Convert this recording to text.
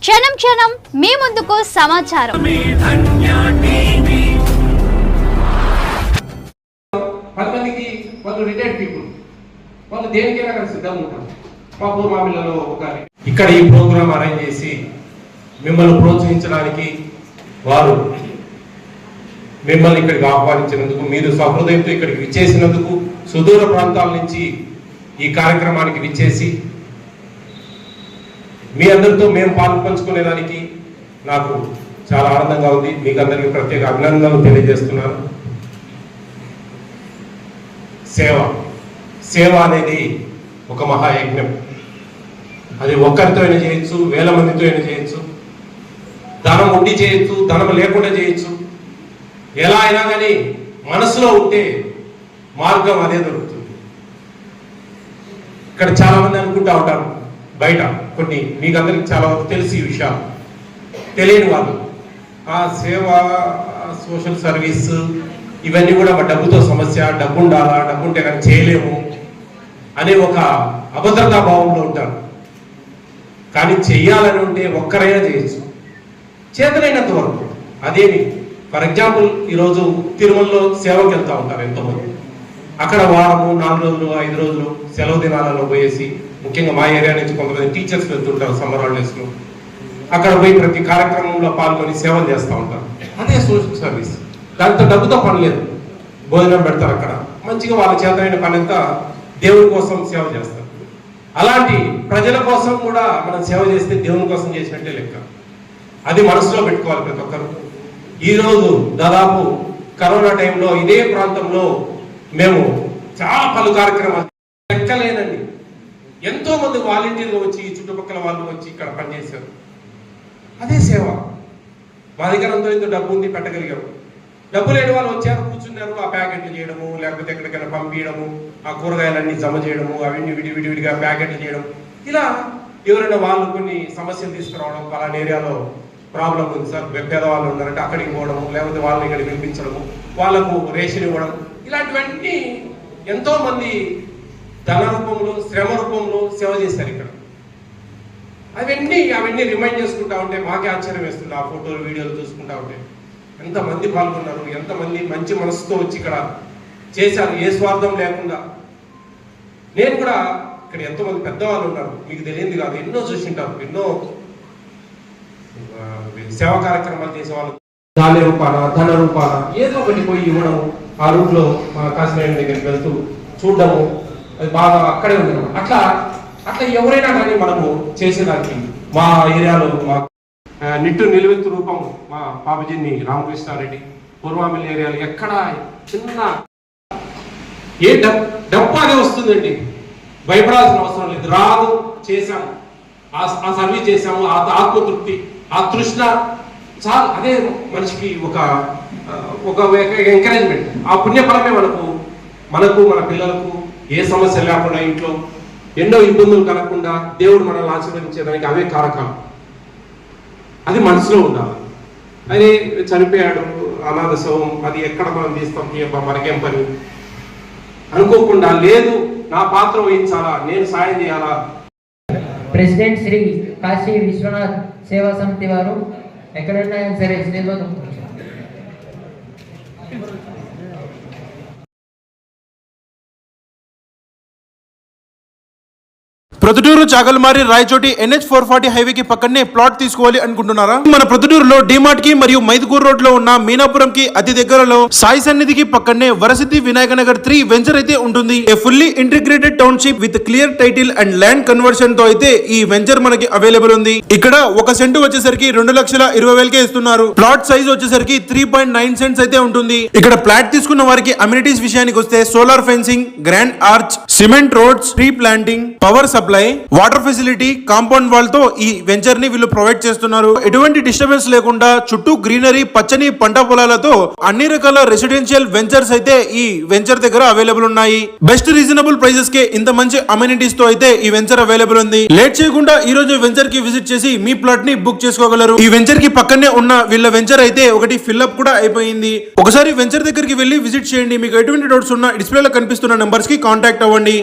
క్షణం క్షణం మీ ముందుకు సమాచారం. కొంతమందికి వాళ్ళు రిటైర్డ్ పీపుల్, వాళ్ళు దేనికైనా కానీ సిద్ధంగా ఉంటారు. మా పూర్వామిలలో ఒక ఇక్కడ ఈ ప్రోగ్రాం అరేంజ్ చేసి మిమ్మల్ని ప్రోత్సహించడానికి వారు మిమ్మల్ని ఇక్కడికి ఆహ్వానించినందుకు, మీరు సహృదయంతో ఇక్కడికి విచ్చేసినందుకు, సుదూర ప్రాంతాల నుంచి ఈ కార్యక్రమానికి విచ్చేసి మీ అందరితో మేము పాలు పంచుకునేదానికి నాకు చాలా ఆనందంగా ఉంది. మీకు అందరికీ ప్రత్యేక అభినందనలు తెలియజేస్తున్నాను. సేవ అనేది ఒక మహాయజ్ఞం. అది ఒక్కరితో అయినా చేయొచ్చు, వేల మందితో అయినా చేయొచ్చు, ధనం ఉండి చేయొచ్చు, ధనం లేకుండా చేయొచ్చు. ఎలా అయినా కానీ మనసులో ఉంటే మార్గం అదే దొరుకుతుంది. ఇక్కడ చాలా మంది అనుకుంటా ఉంటారు, బయట కొన్ని మీకు అందరికి చాలా తెలిసి ఈ విషయాలు తెలియని వాళ్ళు, ఆ సేవ, సోషల్ సర్వీస్ ఇవన్నీ కూడా డబ్బుతో సమస్య, డబ్బు ఉండాలా, డబ్బు ఉంటే కానీ చేయలేము అనే ఒక అభద్రతా భావంలో ఉంటారు. కానీ చెయ్యాలని ఉంటే ఒక్కరైనా చేయొచ్చు, చేతనైనంత వరకు. అదేమి ఫర్ ఎగ్జాంపుల్ ఈరోజు తిరుమలలో సేవకి వెళ్తూ ఉంటారు ఎంతోమంది. అక్కడ వారము, 4 రోజులు, 5 రోజులు సెలవు దినాలలో పోయేసి, ముఖ్యంగా మా ఏరియా నుంచి కొంతమంది టీచర్స్ వెళ్తుంటారు సమ్మర్ హాలిడేస్లో. అక్కడ పోయి ప్రతి కార్యక్రమంలో పాల్గొని సేవలు చేస్తూ ఉంటారు. అదే సోషల్ సర్వీస్. దాంతో డబ్బుతో పని లేదు, భోజనం పెడతారు అక్కడ, మంచిగా వాళ్ళ చేతనైన పని అంతా దేవుని కోసం సేవ చేస్తారు. అలాంటి ప్రజల కోసం కూడా మనం సేవ చేస్తే దేవుని కోసం చేసినట్టే లెక్క. అది మనసులో పెట్టుకోవాలి ప్రతి ఒక్కరు. ఈరోజు దాదాపు కరోనా టైంలో ఇదే ప్రాంతంలో మేము చాలా పలు కార్యక్రమాలు లెక్కలేనండి. ఎంతో మంది వాలంటీర్లు వచ్చి, చుట్టుపక్కల వాళ్ళు వచ్చి ఇక్కడ పనిచేశారు. అదే సేవ. మా దగ్గర ఎంతో డబ్బు ఉంది, పెట్టగలిగాము. డబ్బు లేని వాళ్ళు వచ్చారు, కూర్చున్నారు, ఆ ప్యాకెట్లు చేయడము, లేకపోతే ఎక్కడికైనా పంపించడము, ఆ కూరగాయలన్నీ జమ చేయడము, అవన్నీ విడివిడిగా ప్యాకెట్లు చేయడం. ఇలా ఎవరైనా వాళ్ళు కొన్ని సమస్యలు తీసుకురావడం, పలానా ఏరియాలో ప్రాబ్లం ఉంది సార్, పేదవాళ్ళు ఉన్నారంటే అక్కడికి పోవడము, లేకపోతే వాళ్ళని ఇక్కడికి పిలిపించడము, వాళ్ళకు రేషన్ ఇవ్వడం, ఇలాంటివన్నీ ఎంతో మంది ధన రూపంలో, శ్రమ రూపంలో సేవ చేశారు ఇక్కడ. అవన్నీ రిమైండ్ చేసుకుంటా ఉంటే మాకే ఆశ్చర్యం వేస్తుంది. ఆ ఫోటోలు, వీడియోలు చూసుకుంటా ఉంటే ఎంతమంది పాల్గొన్నారు, ఎంతమంది మంచి మనసుతో వచ్చి ఇక్కడ చేశారు, ఏ స్వార్థం లేకుండా. నేను కూడా ఇక్కడ ఎంతోమంది పెద్దవాళ్ళు ఉన్నారు, మీకు తెలియంది కాదు, ఎన్నో చూసింటారు. ఎన్నో సేవా కార్యక్రమాలు చేసేవాళ్ళు ధాన్య రూపాన, ధన రూపాన ఏదో ఒకటి పోయి ఇవ్వడము, ఆ రూట్లో మన కాశీనారాయణ దగ్గరికి వెళ్తూ చూడడము, అది బాగా అక్కడే ఉంది. అట్లా ఎవరైనా కానీ మనము చేసేదానికి మా ఏరియాలో మా నిట్టు నిలువెత్తు రూపం మా పాపజిన్ని రామకృష్ణారెడ్డి పూర్వామిల్ ఏరియాలో ఎక్కడ చిన్న ఏ డబ్బు అదే వస్తుందండి, భయపడాల్సిన అవసరం లేదు. రాదు, చేశాము, ఆ సర్వీస్ చేశాము, ఆ ఆత్మతృప్తి, ఆ తృష్ణ చాలు. అదే మనిషికి ఒక ఎంకరేజ్మెంట్. ఆ పుణ్యఫలమే మనకు మన పిల్లలకు ఏ సమస్య లేకుండా, ఇంట్లో ఎన్నో ఇబ్బందులు కలగకుండా దేవుడు మనల్ని ఆశీర్వదించేదానికి అవే కారకాలు. అది మనసులో ఉండాలి. అది చనిపోయాడు, అనాథ శవం, అది ఎక్కడ మనం తీస్తాం, మనకేం పని అనుకోకుండా, లేదు నా పాత్ర వహించాలా, నేను సాయం చేయాలా. ప్రెసిడెంట్ శ్రీ కాశీ విశ్వనాథ్ సేవా సమితి వారు ఎక్కడైనా సరే ప్రొద్దుటూరు చాగల్మారి రాయచోటి NH 440 హైవేకి పక్కనే ప్లాట్ తీసుకోవాలి అనుకుంటున్నారా? మన ప్రొద్దుటూరులో డిమార్ట్ కి మరియు మైదుకూరు రోడ్ లో ఉన్న మీనాపురం కి అతి దగ్గరలో సాయి సన్నిధికి పక్కనే వరసిద్ధి వినాయక నగర్ 3 వెంచర్ అయితే ఉంటుంది. ఏ fully integrated township with clear title and land conversion తో అయితే ఈ వెంచర్ మనకి అవైలబుల్ ఉంది. ఇక్కడ 1 సెంటు వచ్చేసరికి 2,20,000కే ఇస్తున్నారు. ప్లాట్ సైజ్ వచ్చేసరికి 3.9 సెంట్స్ అయితే ఉంటుంది. ఇక్కడ ప్లాట్ తీసుకున్న వారికి అమ్యూనిటీస్ విషయానికి వస్తే solar fencing, grand arch, cement roads, tree planting, power supply, water facility, compound wall తో ఈ వెంచర్ ని వీళ్ళు ప్రొవైడ్ చేస్తున్నారు. ఎటువంటి డిస్టర్బెన్స్ లేకుండా చుట్టూ గ్రీనరీ, పచ్చని పంట పొలాలతో అన్ని రకాల రెసిడెన్షియల్ వెంచర్స్ అయితే ఈ వెంచర్ దగ్గర అవైలబుల్ ఉన్నాయి. బెస్ట్ రీజనబుల్ ప్రైజెస్ కే ఇంత మంచి అమ్యూనిటీస్ తో అయితే ఈ వెంచర్ అవైలబుల్ ఉంది. లేట్ చేయకుండా ఈ రోజు వెంచర్ కి విజిట్ చేసి మీ ప్లాట్ ని బుక్ చేసుకోగలరు. ఈ వెంచర్ కి పక్కనే ఉన్న వీళ్ళ వెంచర్ అయితే ఒకటి ఫిల్అప్ కూడా అయిపోయింది. ఒకసారి వెంచర్ దగ్గరికి వెళ్ళి విజిట్ చేయండి. మీకు ఎటువంటి డౌట్స్ ఉన్నా డిస్ప్లేలో కనిపిస్తున్న నంబర్స్ కి కాంటాక్ట్ అవ్వండి.